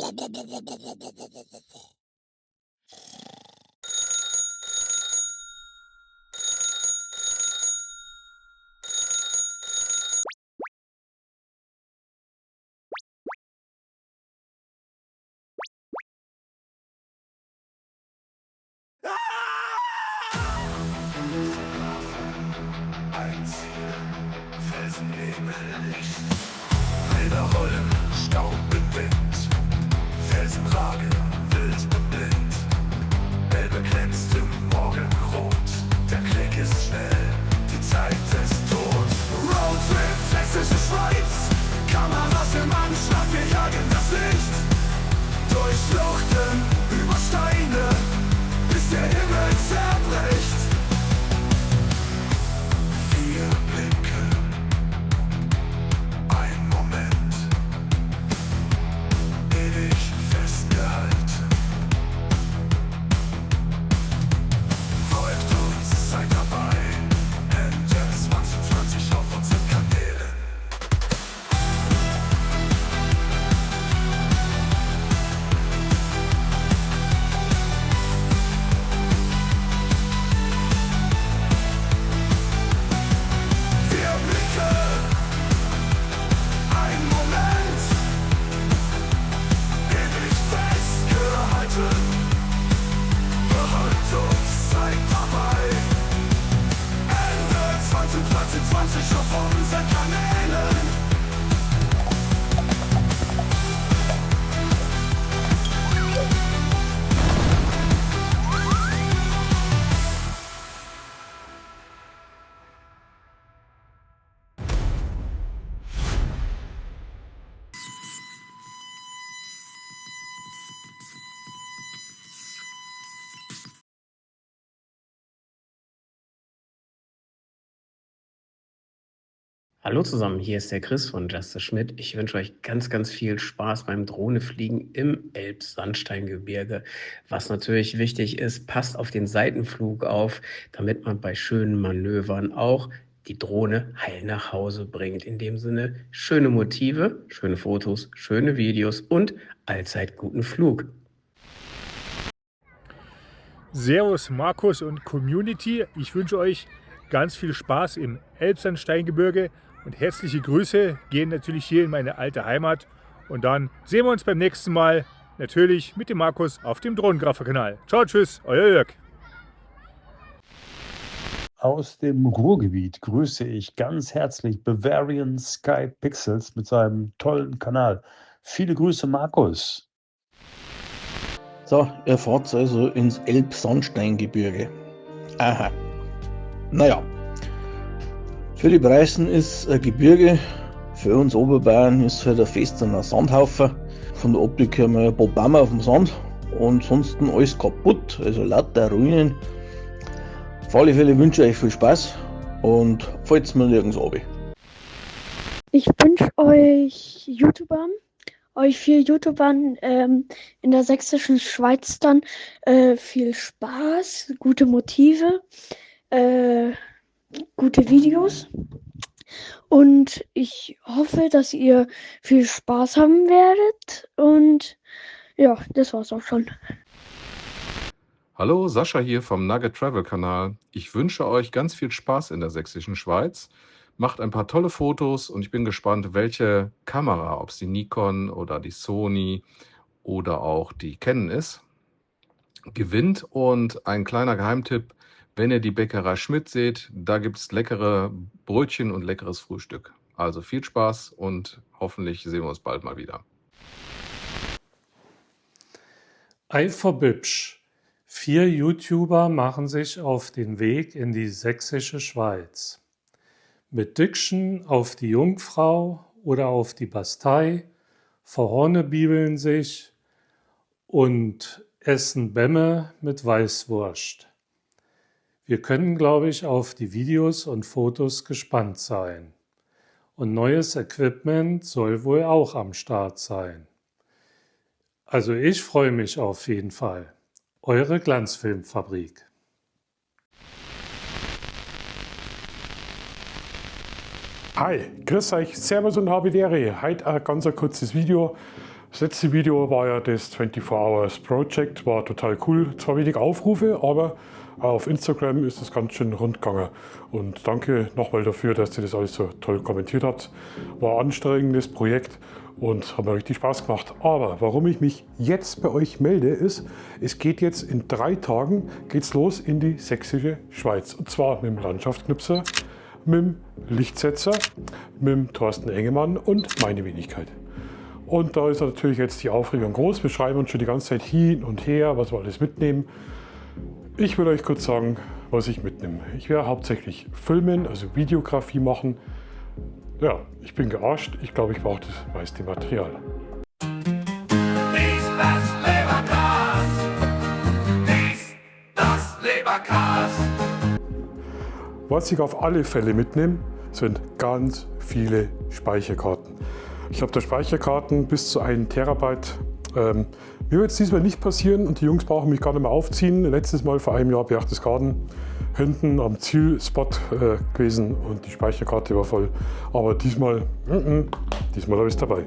Ein Ziel, Felsennebel, Licht. Bilder rollen, Staub im Wind. Felsenrage, wild und blind. Elbe glänzt im Morgenrot. Der Klick ist schnell, die Zeit ist tot. Roadtrip, sächsische Schweiz. Kameras im Anschlag, wir jagen das Licht. Durch Schluchten, über Steine, bis der Himmel zerbricht. Wir blinken, ein Moment, ewig festgehalten. Folgt uns, seid dabei, Ende 2020 auf unseren Kanälen. Wir blicken, ein Moment, ewig festgehalten. Behalt uns, seid dabei. Ende 2020 auf unseren Kanälen. Hallo zusammen, hier ist der Chris von Just Schmidt. Ich wünsche euch ganz, ganz viel Spaß beim Drohnefliegen im Elbsandsteingebirge. Was natürlich wichtig ist, passt auf den Seitenflug auf, damit man bei schönen Manövern auch die Drohne heil nach Hause bringt. In dem Sinne, schöne Motive, schöne Fotos, schöne Videos und allzeit guten Flug. Servus Markus und Community, ich wünsche euch ganz viel Spaß im Elbsandsteingebirge und herzliche Grüße gehen natürlich hier in meine alte Heimat und dann sehen wir uns beim nächsten Mal natürlich mit dem Markus auf dem Drohnengrapher-Kanal. Ciao, tschüss, euer Jörg. Aus dem Ruhrgebiet grüße ich ganz herzlich Bavarian Sky Pixels mit seinem tollen Kanal. Viele Grüße, Markus. So, ihr fahrt also ins Elbsandsteingebirge. Aha. Naja. Für die Preußen ist ein Gebirge, für uns Oberbayern ist halt ein fester Sandhaufen. Von der Optik her mal ein paar Bäume auf dem Sand und sonst alles kaputt, also lauter Ruinen. Auf alle Fälle wünsche ich euch viel Spaß und falls mir nirgends runter. Ich wünsche euch 4 YouTubern in der sächsischen Schweiz dann viel Spaß, gute Motive, gute Videos und ich hoffe, dass ihr viel Spaß haben werdet und ja, das war's auch schon. Hallo, Sascha hier vom Nugget Travel Kanal. Ich wünsche euch ganz viel Spaß in der sächsischen Schweiz. Macht ein paar tolle Fotos und ich bin gespannt, welche Kamera, ob es die Nikon oder die Sony oder auch die Canon ist, gewinnt. Und ein kleiner Geheimtipp, wenn ihr die Bäckerei Schmidt seht, da gibt es leckere Brötchen und leckeres Frühstück. Also viel Spaß und hoffentlich sehen wir uns bald mal wieder. Eiferbübsch. 4 YouTuber machen sich auf den Weg in die sächsische Schweiz. Mit Diction auf die Jungfrau oder auf die Bastei, verhornebibeln sich und essen Bämme mit Weißwurst. Wir können, glaube ich, auf die Videos und Fotos gespannt sein. Und neues Equipment soll wohl auch am Start sein. Also ich freue mich auf jeden Fall. Eure Glanzfilmfabrik. Hi, grüß euch, servus und habe die Ehre. Heute ein ganz kurzes Video Das letzte Video war ja das 24 Hours Project, war total cool. Zwar wenig Aufrufe, aber auf Instagram ist es ganz schön rund gegangen. Und danke nochmal dafür, dass ihr das alles so toll kommentiert habt. War ein anstrengendes Projekt und hat mir richtig Spaß gemacht. Aber warum ich mich jetzt bei euch melde, ist, es geht jetzt in 3 Tagen geht's los in die sächsische Schweiz. Und zwar mit dem Landschaftsknipser, mit dem Lichtsetzer, mit dem Thorsten Engemann und meine Wenigkeit. Und da ist natürlich jetzt die Aufregung groß. Wir schreiben uns schon die ganze Zeit hin und her, was wir alles mitnehmen. Ich will euch kurz sagen, was ich mitnehme. Ich werde hauptsächlich filmen, also Videografie machen. Ja, ich bin gearscht. Ich glaube, ich brauche das meiste Material. Dies, das Leberkas. Dies, das Leberkas. Was ich auf alle Fälle mitnehme, sind ganz viele Speicherkarten. Ich habe da Speicherkarten bis zu 1 Terabyte. Mir wird es diesmal nicht passieren und die Jungs brauchen mich gar nicht mehr aufziehen. Letztes Mal vor einem Jahr Berchtesgaden hinten am Zielspot gewesen und die Speicherkarte war voll. Aber diesmal habe ich es dabei.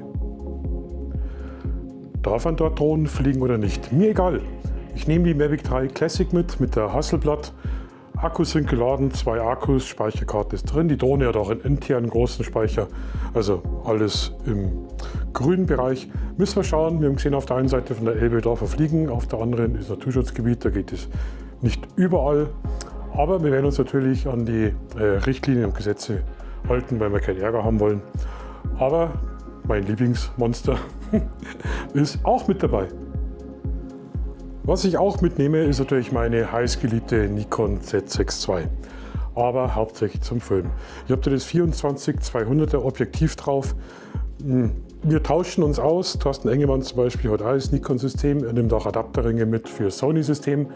Darf man dort Drohnen fliegen oder nicht? Mir egal. Ich nehme die Mavic 3 Classic mit der Hasselblad. Akkus sind geladen, 2 Akkus, Speicherkarte ist drin. Die Drohne hat auch einen internen großen Speicher, also alles im grünen Bereich. Müssen wir schauen, wir haben gesehen, auf der einen Seite von der Elbe darf er fliegen, auf der anderen ist Naturschutzgebiet, da geht es nicht überall. Aber wir werden uns natürlich an die Richtlinien und Gesetze halten, weil wir keinen Ärger haben wollen. Aber mein Lieblingsmonster ist auch mit dabei. Was ich auch mitnehme, ist natürlich meine heißgeliebte Nikon Z6 II, aber hauptsächlich zum Filmen. Ich habe da das 24-200er Objektiv drauf. Wir tauschen uns aus. Thorsten Engemann zum Beispiel hat auch das Nikon-System, er nimmt auch Adapterringe mit für Sony-System.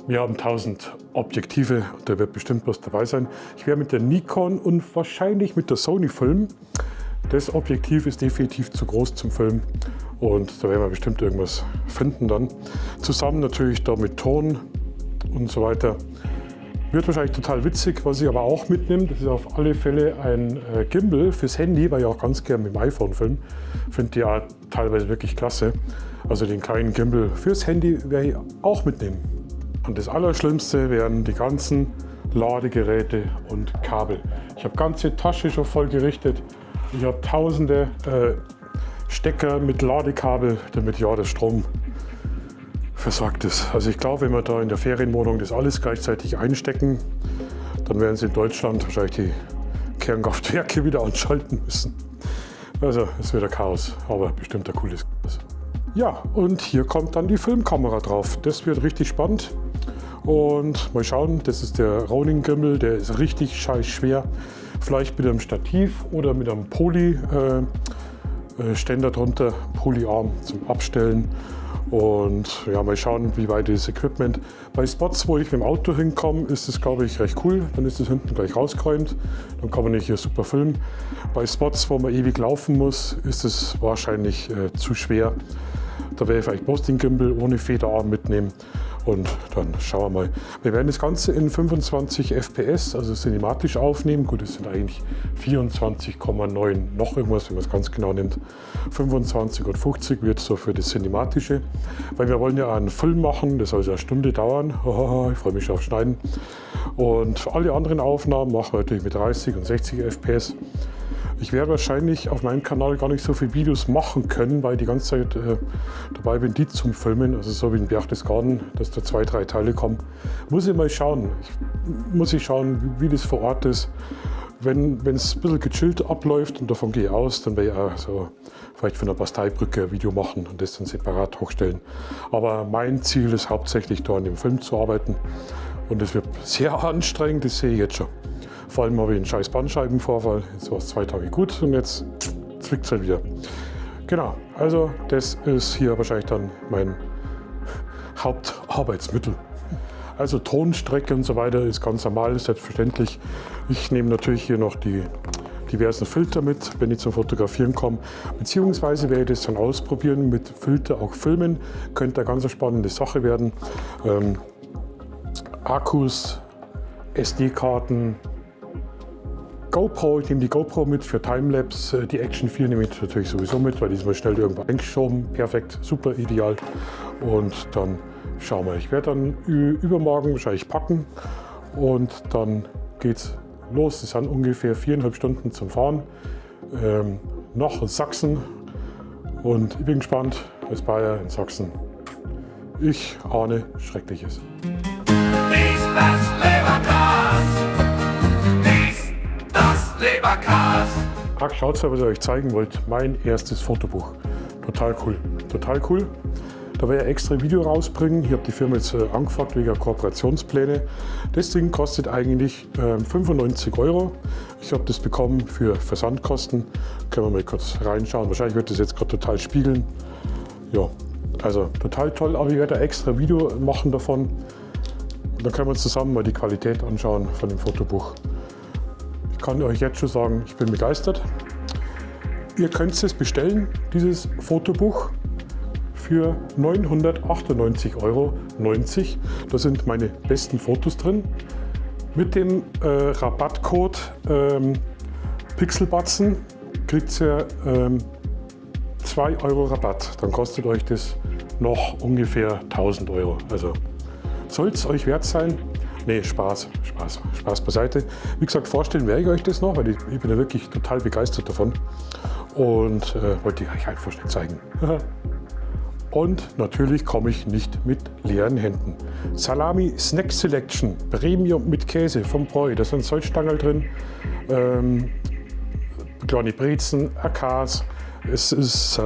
Wir haben 1000 Objektive, da wird bestimmt was dabei sein. Ich werde mit der Nikon und wahrscheinlich mit der Sony filmen. Das Objektiv ist definitiv zu groß zum Filmen und da werden wir bestimmt irgendwas finden dann. Zusammen natürlich da mit Ton und so weiter. Wird wahrscheinlich total witzig, was ich aber auch mitnehme. Das ist auf alle Fälle ein Gimbal fürs Handy, weil ich auch ganz gerne mit dem iPhone filme. Finde die ja teilweise wirklich klasse. Also den kleinen Gimbal fürs Handy werde ich auch mitnehmen. Und das Allerschlimmste wären die ganzen Ladegeräte und Kabel. Ich habe ganze Tasche schon voll gerichtet. Ich habe tausende Stecker mit Ladekabel, damit ja der Strom versorgt ist. Also ich glaube, wenn wir da in der Ferienwohnung das alles gleichzeitig einstecken, dann werden sie in Deutschland wahrscheinlich die Kernkraftwerke wieder anschalten müssen. Also es wird ein Chaos, aber bestimmt ein cooles Chaos. Ja, und hier kommt dann die Filmkamera drauf. Das wird richtig spannend. Und mal schauen, das ist der Ronin Gimbal, der ist richtig scheiß schwer. Vielleicht mit einem Stativ oder mit einem Poly-Ständer drunter, Polyarm zum Abstellen. Und ja, mal schauen, wie weit das Equipment. Bei Spots, wo ich mit dem Auto hinkomme, ist es, glaube ich, recht cool. Dann ist es hinten gleich rausgeräumt. Dann kann man nicht hier super filmen. Bei Spots, wo man ewig laufen muss, ist es wahrscheinlich zu schwer. Da werde ich vielleicht bloß den Gimbal ohne Federarm mitnehmen. Und dann schauen wir mal. Wir werden das Ganze in 25 FPS, also cinematisch aufnehmen. Gut, es sind eigentlich 24,9 noch irgendwas, wenn man es ganz genau nimmt. 25 und 50 wird so für das Cinematische. Weil wir wollen ja einen Film machen, das soll ja eine Stunde dauern. Ich freue mich schon auf Schneiden. Und für alle anderen Aufnahmen machen wir natürlich mit 30 und 60 FPS. Ich werde wahrscheinlich auf meinem Kanal gar nicht so viele Videos machen können, weil ich die ganze Zeit dabei bin, die zum Filmen, also so wie in Berchtesgaden, dass da 2, 3 Teile kommen. Muss ich mal schauen. Muss ich schauen, wie das vor Ort ist. Wenn es ein bisschen gechillt abläuft, und davon gehe ich aus, dann werde ich auch so vielleicht von der Basteibrücke ein Video machen und das dann separat hochstellen. Aber mein Ziel ist hauptsächlich, da an dem Film zu arbeiten. Und es wird sehr anstrengend, das sehe ich jetzt schon. Vor allem habe ich einen scheiß Bandscheibenvorfall. Jetzt war es 2 Tage gut und jetzt zwickt es halt wieder. Genau, also das ist hier wahrscheinlich dann mein Hauptarbeitsmittel. Also Tonstrecke und so weiter ist ganz normal, selbstverständlich. Ich nehme natürlich hier noch die diversen Filter mit, wenn ich zum Fotografieren komme. Beziehungsweise werde ich das dann ausprobieren, mit Filter auch filmen. Könnte eine ganz spannende Sache werden. Akkus, SD-Karten, GoPro, ich nehme die GoPro mit für Timelapse. Die Action 4 nehme ich natürlich sowieso mit, weil die ist mal schnell irgendwo eingeschoben. Perfekt, super ideal. Und dann schauen wir. Ich werde dann übermorgen wahrscheinlich packen und dann geht's los. Es sind ungefähr 4,5 Stunden zum Fahren. Noch in Sachsen. Und ich bin gespannt, als Bayer in Sachsen. Ich ahne Schreckliches. Dies, das Leberkas. Dies, das Leberkas. Ach, schaut mal, was ich euch zeigen wollte. Mein erstes Fotobuch. Total cool. Total cool. Da werde ich extra ein Video rausbringen. Ich habe die Firma jetzt angefragt wegen Kooperationspläne. Das Ding kostet eigentlich 95 €. Ich habe das bekommen für Versandkosten. Können wir mal kurz reinschauen. Wahrscheinlich wird das jetzt gerade total spiegeln. Ja, also total toll. Aber ich werde ein extra Video machen davon. Dann können wir uns zusammen mal die Qualität anschauen von dem Fotobuch. Ich kann euch jetzt schon sagen, ich bin begeistert. Ihr könnt es bestellen, dieses Fotobuch, für 998,90 €. Da sind meine besten Fotos drin. Mit dem Rabattcode Pixelbatzen kriegt ihr 2 € Rabatt. Dann kostet euch das noch ungefähr 1000 €. Also soll es euch wert sein? Nee, Spaß beiseite. Wie gesagt, vorstellen werde ich euch das noch, weil ich bin ja wirklich total begeistert davon. Und wollte ich euch einfach schnell zeigen. Und natürlich komme ich nicht mit leeren Händen. Salami Snack Selection, Premium mit Käse vom Bräu. Da sind Salzstangerl drin, kleine Brezen, AKs, es ist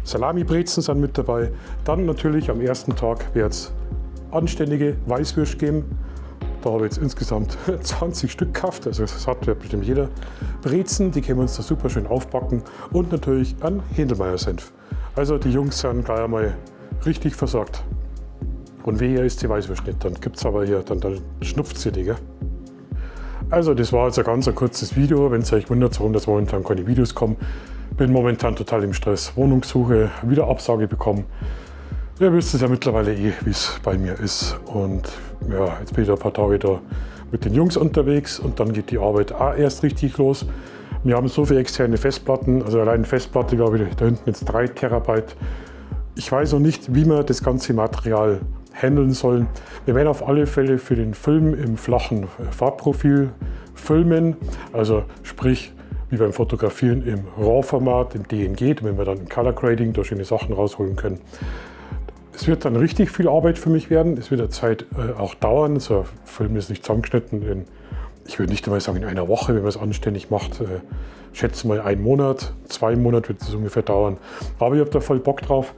Salami-Brezen sind mit dabei. Dann natürlich am ersten Tag wird es anständige Weißwürst geben. Da habe ich jetzt insgesamt 20 Stück gekauft, also das hat ja bestimmt jeder. Brezen, die können wir uns da super schön aufbacken. Und natürlich einen Händelmeier-Senf. Also die Jungs sind gleich einmal richtig versorgt. Und wehe ist die Weißwurst nicht, dann gibt es aber hier, dann schnupft sie die, gell? Also das war jetzt ein ganz kurzes Video. Wenn es euch wundert, warum das momentan keine Videos kommen. Bin momentan total im Stress. Wohnungssuche, wieder Absage bekommen. Ihr wisst es ja mittlerweile wie es bei mir ist. Und ja, jetzt bin ich da ein paar Tage da mit den Jungs unterwegs und dann geht die Arbeit auch erst richtig los. Wir haben so viele externe Festplatten, also allein Festplatte, glaube ich, da hinten jetzt 3 Terabyte. Ich weiß noch nicht, wie wir das ganze Material handeln sollen. Wir werden auf alle Fälle für den Film im flachen Farbprofil filmen, also sprich wie beim Fotografieren im RAW-Format, im DNG, damit wir dann im Color Grading da schöne Sachen rausholen können. Es wird dann richtig viel Arbeit für mich werden. Es wird eine Zeit auch dauern. So ein Film ist nicht zusammengeschnitten in, ich würde nicht einmal sagen in einer Woche, wenn man es anständig macht. Schätze mal 1 Monat, 2 Monate wird es ungefähr dauern. Aber ich habe da voll Bock drauf.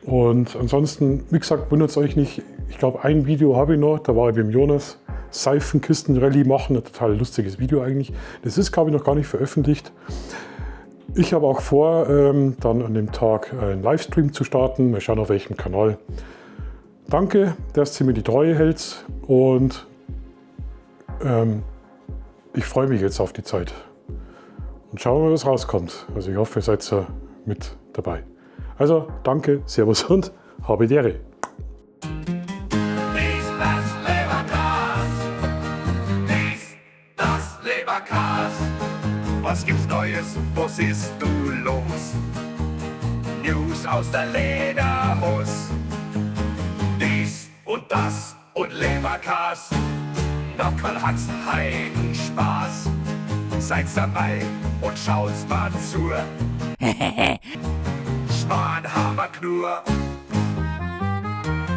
Und ansonsten, wie gesagt, wundert es euch nicht. Ich glaube, ein Video habe ich noch, da war ich beim Jonas Seifenkistenrallye machen. Ein total lustiges Video eigentlich. Das ist, glaube ich, noch gar nicht veröffentlicht. Ich habe auch vor, dann an dem Tag einen Livestream zu starten. Mal schauen, auf welchem Kanal. Danke, dass ihr mir die Treue hält und ich freue mich jetzt auf die Zeit. Und schauen wir mal, was rauskommt. Also ich hoffe, ihr seid mit dabei. Also danke, Servus und habe die Ehre. Dies, das Leberkas. Dies, das Leberkas. Was gibt's Neues? Wo siehst du los? News aus der Lederhose. Dies und das und Leberkas. Nockerl hat's heiden Spaß. Seid dabei und schaut's mal zu. Spanhammer Knur.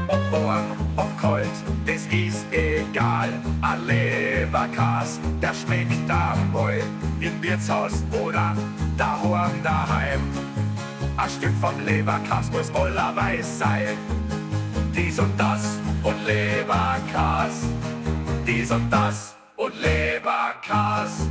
Ob warm, ob kalt, das ist egal. Ein Leberkas, der schmeckt einmal im Wirtshaus oder daheim. Ein Stück vom Leberkas muss allerweis sein. Dies und das und Leberkas. Dies und das und Leberkas.